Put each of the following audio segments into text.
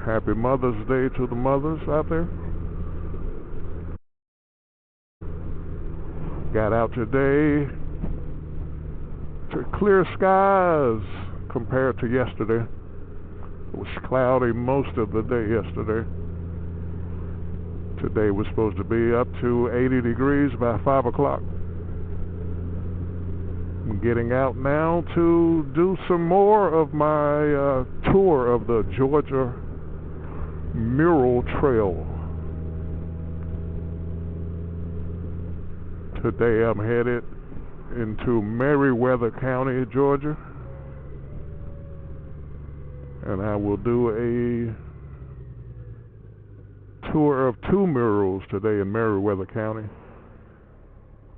Happy Mother's Day to the mothers out there. Got out today to clear skies compared to yesterday. It was cloudy most of the day yesterday. Today was supposed to be up to 80 degrees by 5 o'clock. I'm getting out now to do some more of my tour of the Georgia Mural Trail. Today I'm headed into Meriwether County, Georgia, and I will do a tour of 2 murals today in Meriwether County.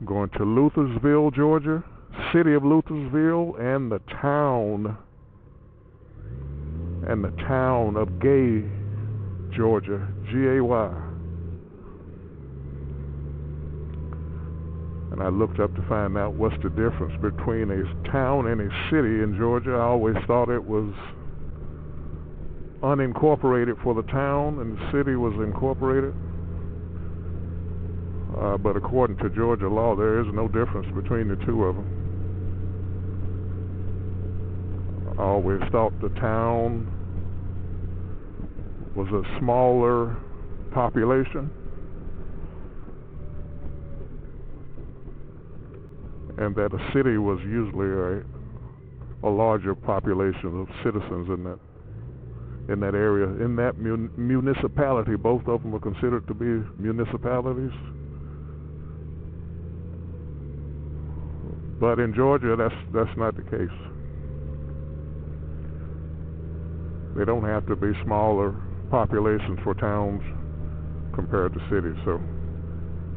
I'm going to Luthersville, Georgia, City of Luthersville, and the town of Gay, Georgia, G-A-Y. And I looked up to find out what's the difference between a town and a city in Georgia. I always thought it was unincorporated for the town and the city was incorporated. But according to Georgia law, there is no difference between the two of them. I always thought the town was a smaller population and that a city was usually a larger population of citizens in that area, in that municipality. Both of them were considered to be municipalities. But in Georgia, that's not the case. They don't have to be smaller populations for towns compared to cities. So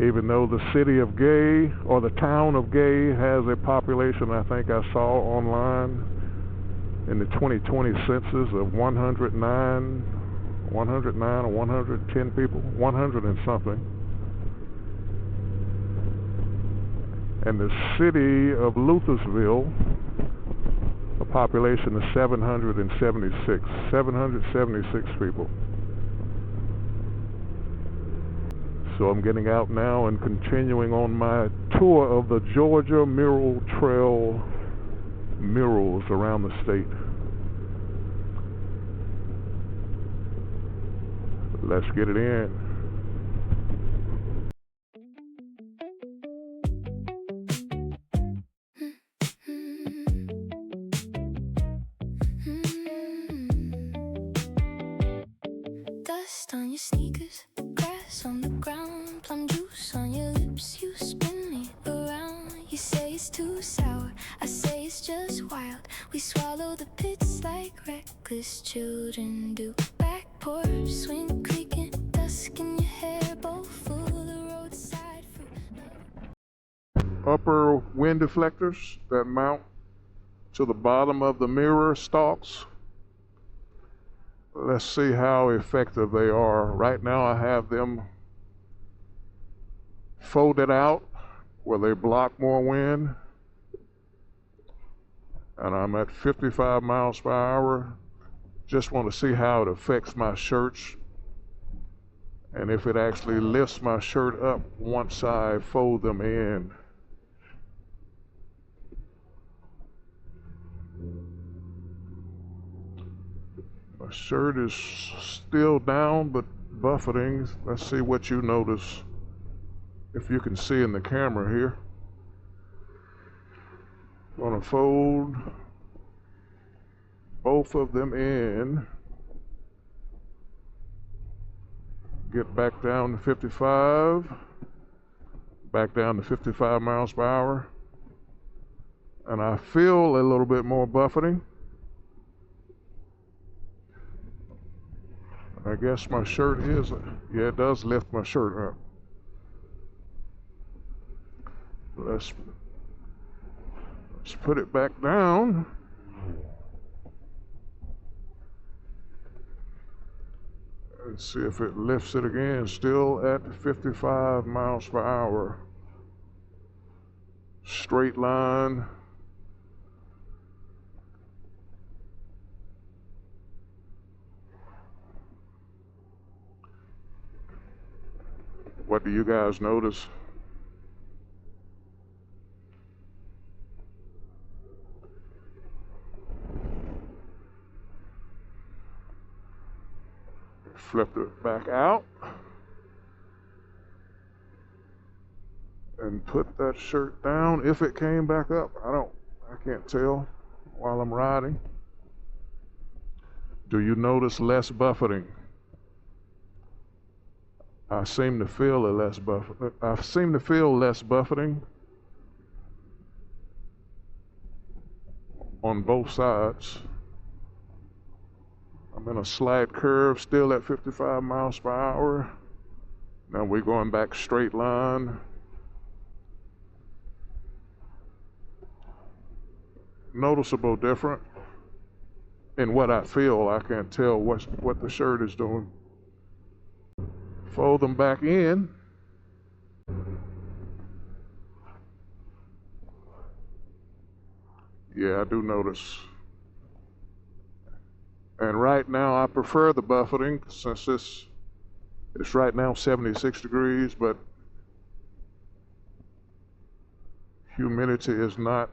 even though the city of Gay or the town of Gay has a population, I think I saw online in the 2020 census of 109 or 110 people, 100 and something. And the city of Luthersville, a population of 776 people. So I'm getting out now and continuing on my tour of the Georgia Mural Trail murals around the state. Let's get it in. Dust on your sneakers, grass on the ground, plum juice on your lips, you spin me around. You say it's too sour, I say it's just wild. We swallow the pits like reckless children do. Back porch, swing creaking, dusk in your hair, both full of the roadside fruit. Upper wind deflectors that mount to the bottom of the mirror stalks. Let's see how effective they are. Right now I have them folded out where they block more wind, and I'm at 55 miles per hour. Just want to see how it affects my shirts and if it actually lifts my shirt up once I fold them in. My shirt is still down but buffeting. Let's see what you notice, if you can see in the camera here. I'm gonna fold both of them in, get back down to 55, back down to 55 miles per hour, and I feel a little bit more buffeting. I guess my shirt is, yeah, it does lift my shirt up. Let's put it back down. And see if it lifts it again. Still at 55 miles per hour. Straight line. What do you guys notice? Flip it back out and put that shirt down. If it came back up, I can't tell while I'm riding. Do you notice less buffeting? I seem to feel less buffeting on both sides. I'm in a slight curve, still at 55 miles per hour. Now we're going back straight line. Noticeable different in what I feel. I can't tell what the shirt is doing. Fold them back in. Yeah, I do notice. And right now I prefer the buffeting since it's right now 76 degrees, but humidity is not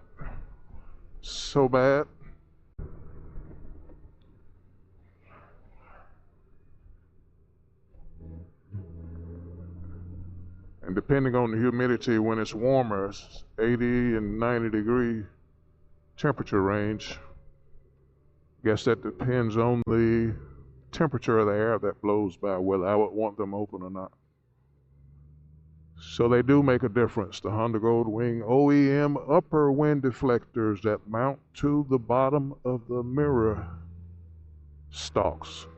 so bad. And depending on the humidity, when it's warmer, it's 80 and 90 degree temperature range. Guess that depends on the temperature of the air that blows by, whether I would want them open or not. So they do make a difference. The Honda Gold Wing OEM upper wind deflectors that mount to the bottom of the mirror stalks.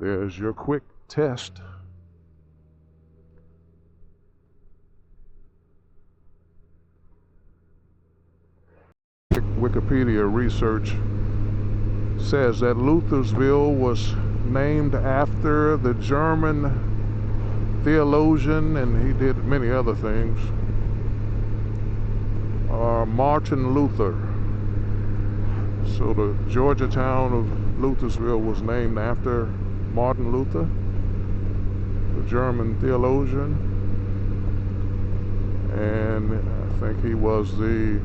There's your quick test. Wikipedia research says that Luthersville was named after the German theologian, and he did many other things, Martin Luther. So the Georgia town of Luthersville was named after Martin Luther, the German theologian, and I think he was the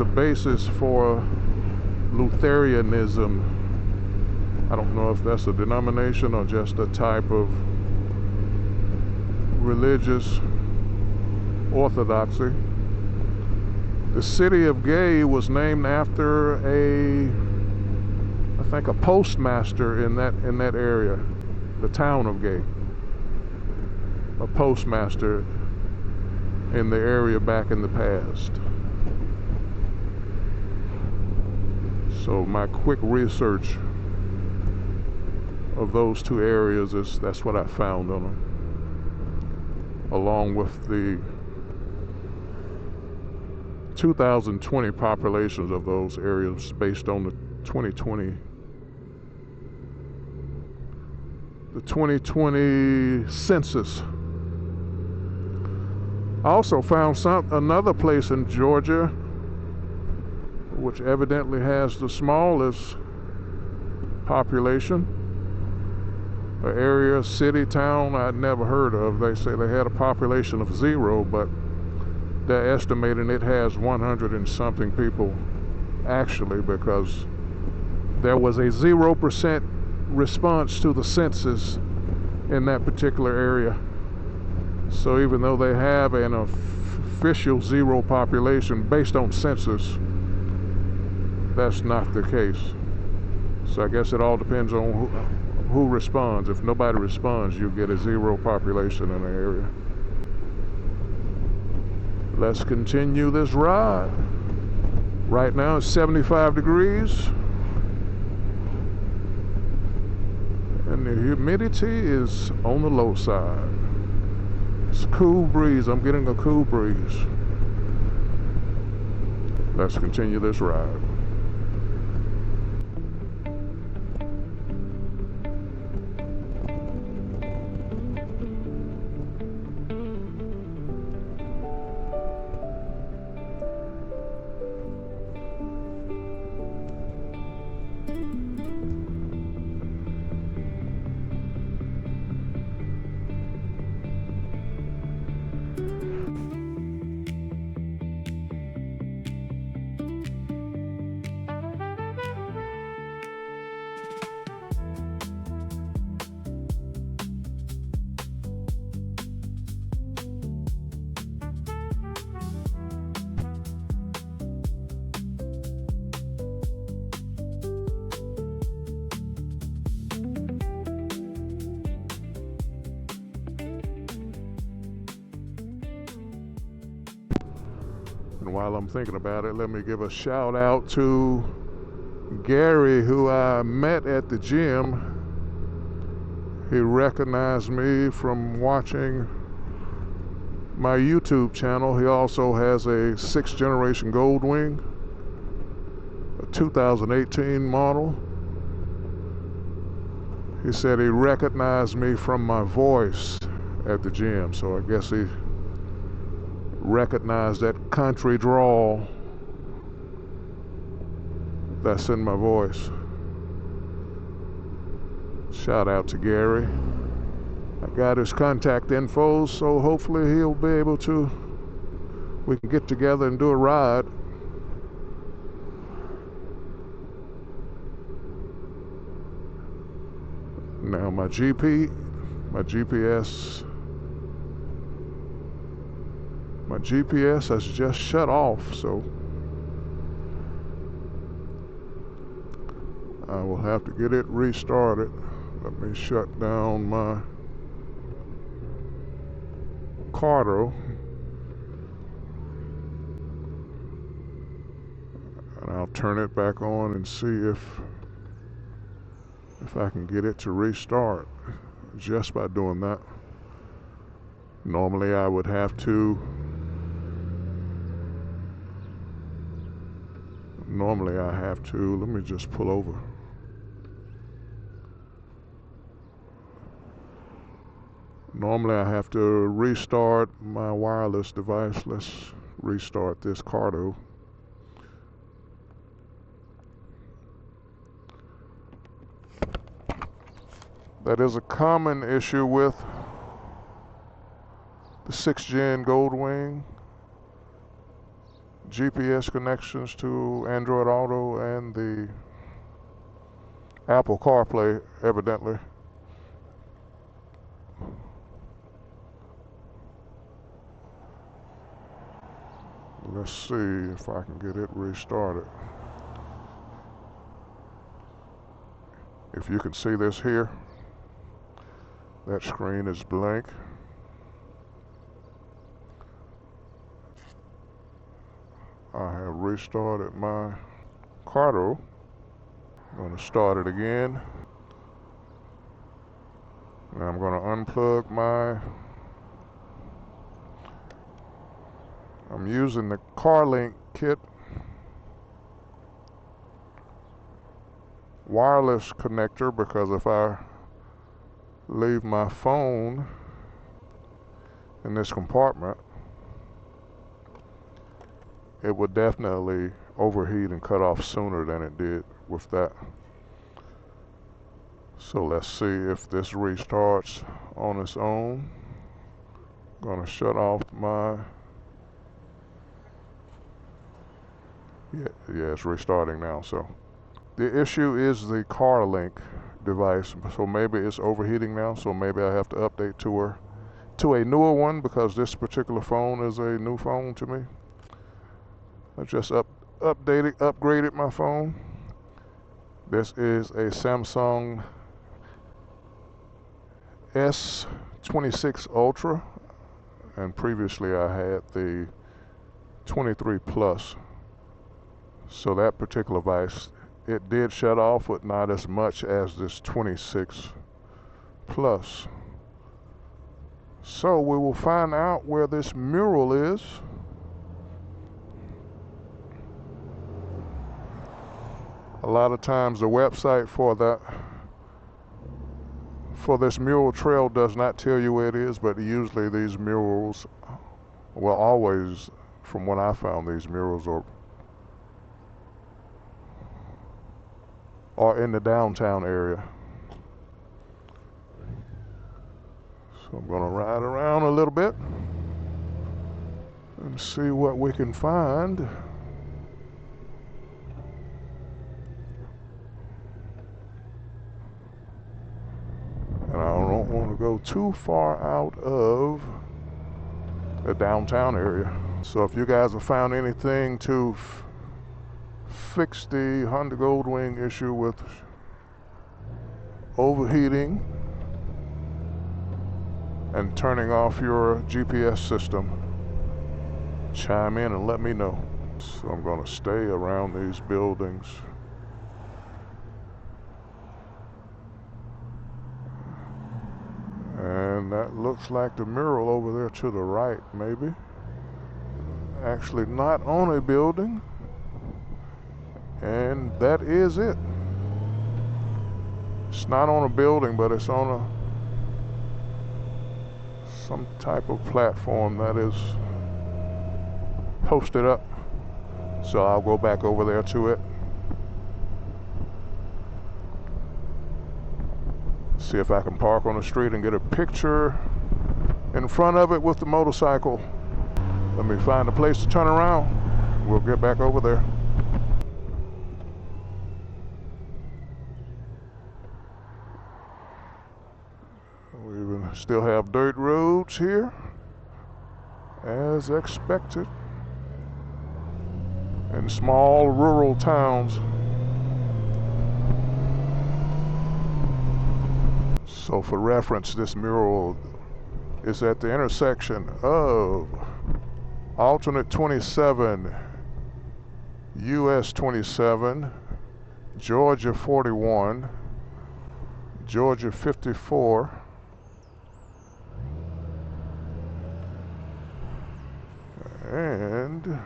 basis for Lutheranism. I don't know if that's a denomination or just a type of religious orthodoxy. The city of Gay was named after I think a postmaster in that area, the town of Gay. A postmaster in the area back in the past. So my quick research of those two areas that's what I found on them, along with the 2020 populations of those areas based on the 2020 census. I also found another place in Georgia which evidently has the smallest population, an area, city, town I'd never heard of. They say they had a population of 0, but they're estimating it has 100 and something people actually, because there was a 0% response to the census in that particular area. So even though they have an official 0 population based on census, that's not the case. So I guess it all depends on who responds. If nobody responds, you get a 0 population in the area. Let's continue this ride. Right now it's 75 degrees. And the humidity is on the low side. It's a cool breeze. I'm getting a cool breeze. Let's continue this ride. And while I'm thinking about it, let me give a shout out to Gary, who I met at the gym. He recognized me from watching my YouTube channel. He also has a 6th generation Gold Wing, a 2018 model. He said he recognized me from my voice at the gym, so I guess he recognized that country drawl that's in my voice. Shout out to Gary. I got his contact info, so hopefully he'll be able to, we can get together and do a ride. Now my GPS has just shut off, so I will have to get it restarted. Let me shut down my Cardo, and I'll turn it back on and see if I can get it to restart just by doing that. Normally I would have to let me just pull over. Normally I have to restart my wireless device. Let's restart this Cardo. That is a common issue with the 6th gen Gold Wing. GPS connections to Android Auto and the Apple CarPlay, evidently. Let's see if I can get it restarted. If you can see this here, that screen is blank. I have restarted my Cardo. I'm going to start it again. Now I'm going to unplug I'm using the CarLink kit wireless connector, because if I leave my phone in this compartment, it would definitely overheat and cut off sooner than it did with that. So let's see if this restarts on its own. I'm gonna shut off my, yeah, it's restarting now. So the issue is the CarLink device, so maybe it's overheating now, so maybe I have to update to a newer one, because this particular phone is a new phone to me. I just upgraded my phone. This is a Samsung S26 Ultra, and previously I had the 23 Plus. So that particular device, it did shut off, but not as much as this 26 Plus. So we will find out where this mural is. A lot of times the website for this mural trail does not tell you where it is, but usually these murals, well, always, from when I found, these murals are in the downtown area. So I'm gonna ride around a little bit and see what we can find. And I don't want to go too far out of the downtown area. So if you guys have found anything to fix the Honda Gold Wing issue with overheating and turning off your GPS system, chime in and let me know. So I'm going to stay around these buildings. And that looks like the mural over there to the right, maybe. Actually not on a building. And that is it. It's not on a building, but it's on some type of platform that is posted up. So I'll go back over there to it. See if I can park on the street and get a picture in front of it with the motorcycle. Let me find a place to turn around. We'll get back over there. We still have dirt roads here, as expected, in small rural towns. So for reference, this mural is at the intersection of alternate 27, US 27, Georgia 41, Georgia 54, and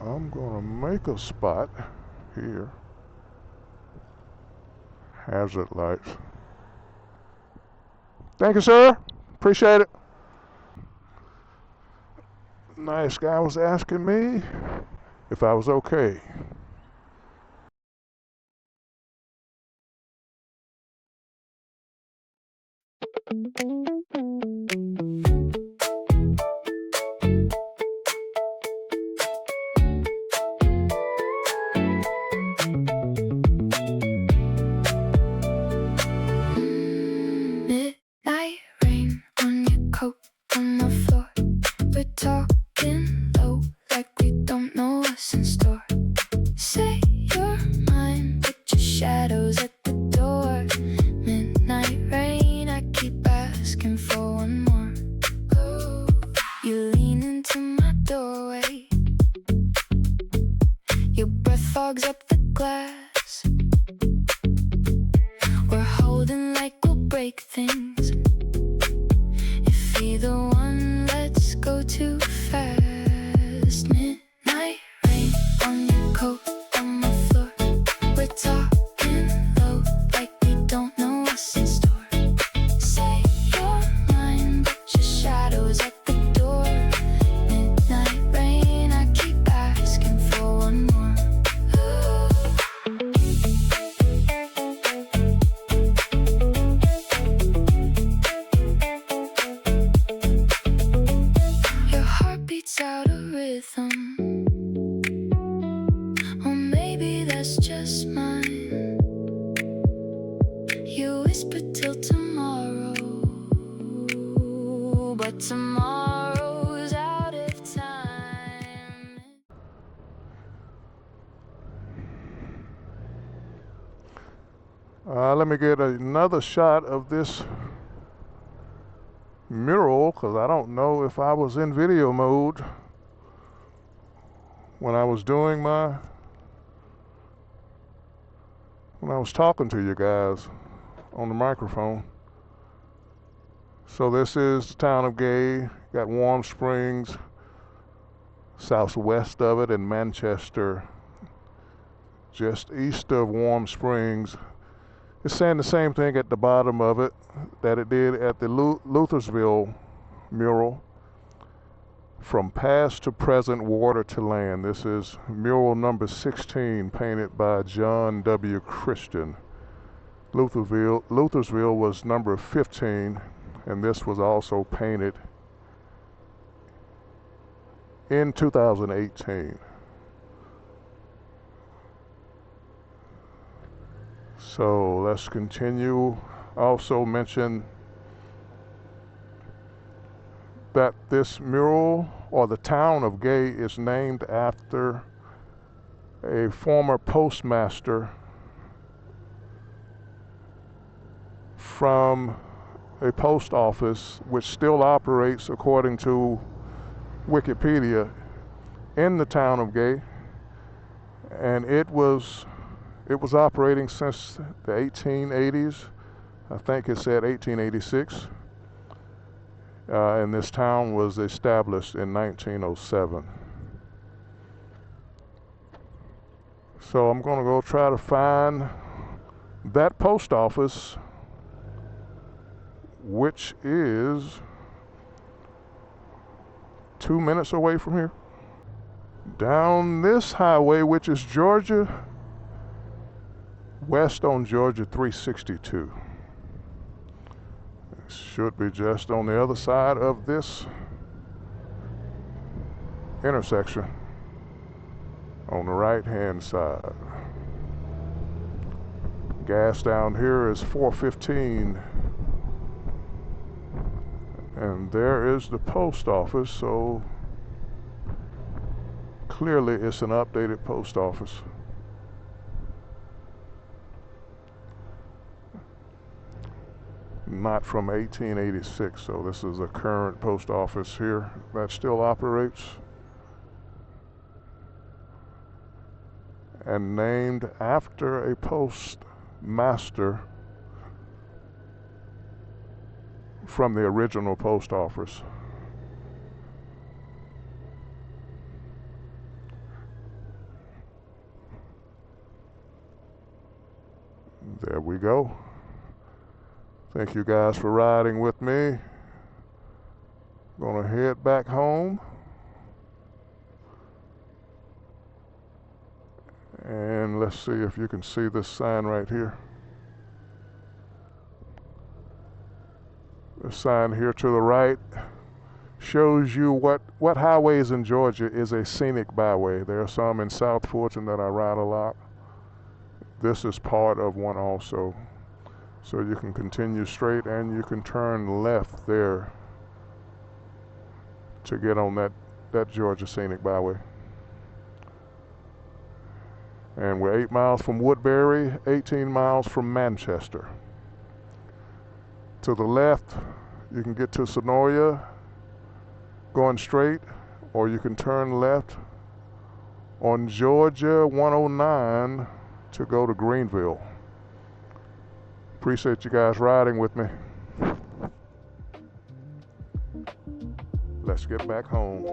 I'm gonna make a spot here. Hazard lights. Thank you, sir. Appreciate it. Nice guy was asking me if I was okay. Midnight rain on your coat on the floor. We're talking low like we don't know what's in store. Say your mind, but your shadow's at the door. Midnight rain, I keep asking for one more. Oh, you lean into my doorway. Your breath fogs up the glass. We're holding like we'll break things. If either one lets go too fast. Midnight rain on your coat on the floor. We're talking low like we don't know what's in store. Say your mind, but your shadow's at the door. Midnight rain, I keep asking for one more. Your heart beats out of rhythm. Or maybe that's just mine. You whisper till tomorrow, but tomorrow's out of time. Let me get another shot of this mural, because I don't know if I was in video mode when I was doing when I was talking to you guys on the microphone. So this is the town of Gay. Got Warm Springs southwest of it, and Manchester just east of Warm Springs. It's saying the same thing at the bottom of it that it did at the Luthersville mural. From past to present, water to land. This is mural number 16, painted by John W. Christian. Luthersville was number 15, and this was also painted in 2018. So let's continue. Also mention that this mural, or the town of Gay, is named after a former postmaster from a post office which still operates according to Wikipedia, in the town of Gay, and it was operating since the 1880s. I think it said 1886. And this town was established in 1907. So I'm going to go try to find that post office, which is 2 minutes away from here. Down this highway, which is Georgia, west on Georgia 362. It should be just on the other side of this intersection, on the right hand side. Gas down here is $4.15, and there is the post office, so clearly it's an updated post office. Not from 1886, so this is a current post office here that still operates, and named after a postmaster from the original post office. There we go. Thank you guys for riding with me. Gonna head back home. And let's see if you can see this sign right here. The sign here to the right shows you what highways in Georgia is a scenic byway. There are some in South Fulton that I ride a lot. This is part of one also. So you can continue straight and you can turn left there to get on that Georgia Scenic Byway. And we're 8 miles from Woodbury, 18 miles from Manchester. To the left, you can get to Sonoya going straight, or you can turn left on Georgia 109 to go to Greenville. Appreciate you guys riding with me. Let's get back home.